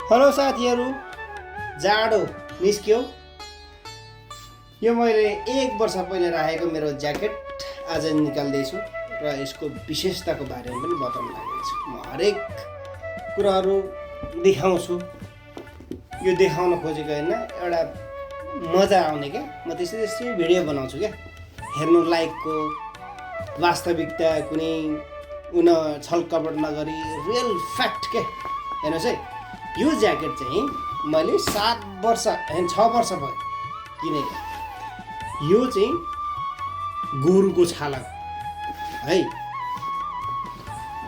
Hello साथीहरू, जाडो निस्क्यो। यो मैले 1 वर्ष पहिले राखेको मेरो ज्याकेट आज निकाल्दैछु र यसको विशेषताको बारेमा पनि बताउन लागेको छु। म हरेक कुराहरू देखाउँछु। यो देखाउन खोजेको होइन, एउटा मजा आउने क्या। म त्यसै भिडियो बनाउँछु क्या, हेर्नु लायकको, वास्तविकता कुनै छलकपट नगरी रियल फ्याक्ट क्या। हेर्नुहोस् है, यो ज्याकेट चाहिँ मैले 6 वर्ष भयो किनेको। यो चाहिँ गोरुको छाला है।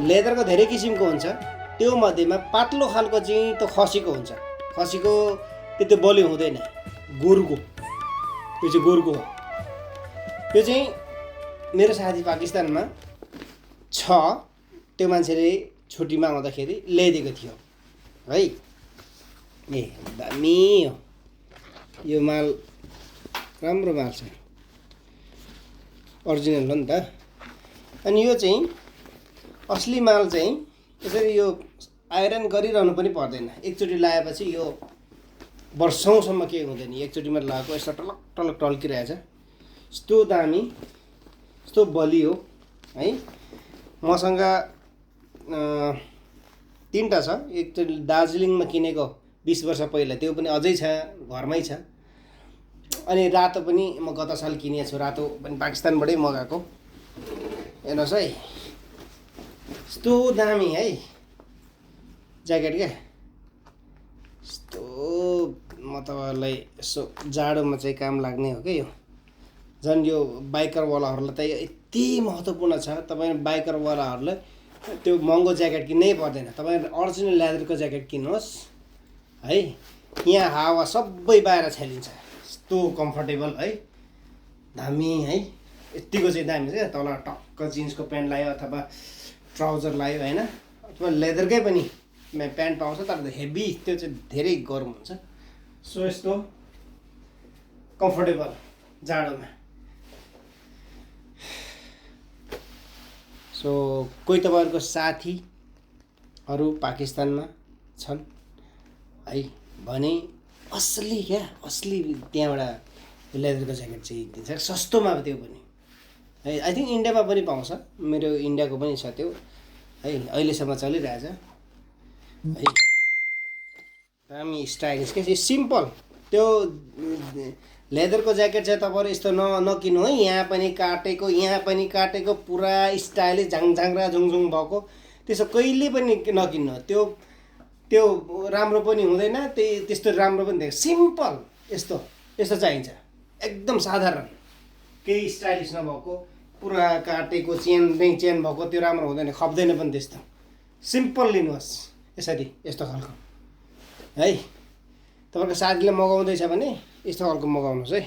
लेदरको धेरै किसिमको हुन्छ, त्यो मध्येमा पातलो खालको चाहिँ त्यो खसीको हुन्छ। खसीको त्यति बलियो हुँदैन, गोरुको त्यो चाहिँ गोरुको हो। त्यो चाहिँ मेरो साथी पाकिस्तानमा छ, त्यो मान्छेले छुट्टीमा आउँदाखेरि ल्याइदिएको थियो है। ए दामी हो यो माल, राम्रो माल छ, ओरिजिनल हो नि त। अनि यो चाहिँ असली माल चाहिँ यसरी यो आइरन गरिरहनु पनि पर्दैन। एकचोटि लगाएपछि यो वर्षौँसम्म केही हुँदैन। एकचोटिमा लगाएको यस्तो टलक टलक टल्किरहेछ। यस्तो दामी, यस्तो बलियो है। मसँग 3टा छ। एकचोटि दार्जिलिङमा किनेको 20 वर्ष पहिला, त्यो पनि अझै छ, घरमै छ। अनि रातो पनि म गत साल किनेको छु, रातो पनि पाकिस्तानबाटै मगाएको। हेर्नुहोस् है, यस्तो दामी है ज्याकेट क्या। यस्तो म तपाईँहरूलाई यसो जाडोमा चाहिँ काम लाग्ने हो क्या यो। झन् यो बाइकरवालाहरूलाई त यति महत्त्वपूर्ण छ। तपाईँ बाइकरवालाहरूलाई त्यो महँगो ज्याकेट किन्नै पर्दैन। तपाईँ ओरिजिनल लेदरको ज्याकेट किन्नुहोस् है। यहाँ हावा सबै बाहिर छेलिन्छ, यस्तो कम्फर्टेबल है, दामी है। यत्तिको चाहिँ दामी छ। तल टक्क जिन्सको प्यान्ट लगायो अथवा ट्राउजर लगायो होइन, अथवा लेदरकै पनि प्यान्ट पाउँछ, तर हेभी त्यो चाहिँ धेरै गरम हुन्छ। सो यस्तो कम्फर्टेबल जाडोमा। सो कोही तपाईँहरूको साथीहरू पाकिस्तानमा छन् है भने असली क्या, असली त्यहाँबाट लेदरको ज्याकेट चाहिँ दिन्छ सस्तोमा, त्यो पनि है। आई थिङ्क इन्डियामा पनि पाउँछ, मेरो इन्डियाको पनि छ त्यो है, अहिलेसम्म चलिरहेछ है। दामी स्टाइलिस क्या, सिम्पल। त्यो लेदरको ज्याकेट चाहिँ तपाईँहरू यस्तो नकिन्नु है। यहाँ पनि काटेको पुरा स्टाइलिस झाङझाङ झुङझुङ भएको, त्यसो कहिले पनि नकिन्नु। त्यो राम्रो पनि हुँदैन, त्यस्तो राम्रो पनि देख्छ। सिम्पल यस्तो चाहिन्छ, एकदम साधारण, केही स्टाइलिस नभएको, पुरा काटेको चेन भएको, त्यो राम्रो हुँदैन, खप्दैन पनि त्यस्तो। सिम्पल लिनुहोस् यसरी, यस्तो खालको है। तपाईँको साथीले मगाउँदैछ भने यस्तो खालको मगाउनुहोस् है।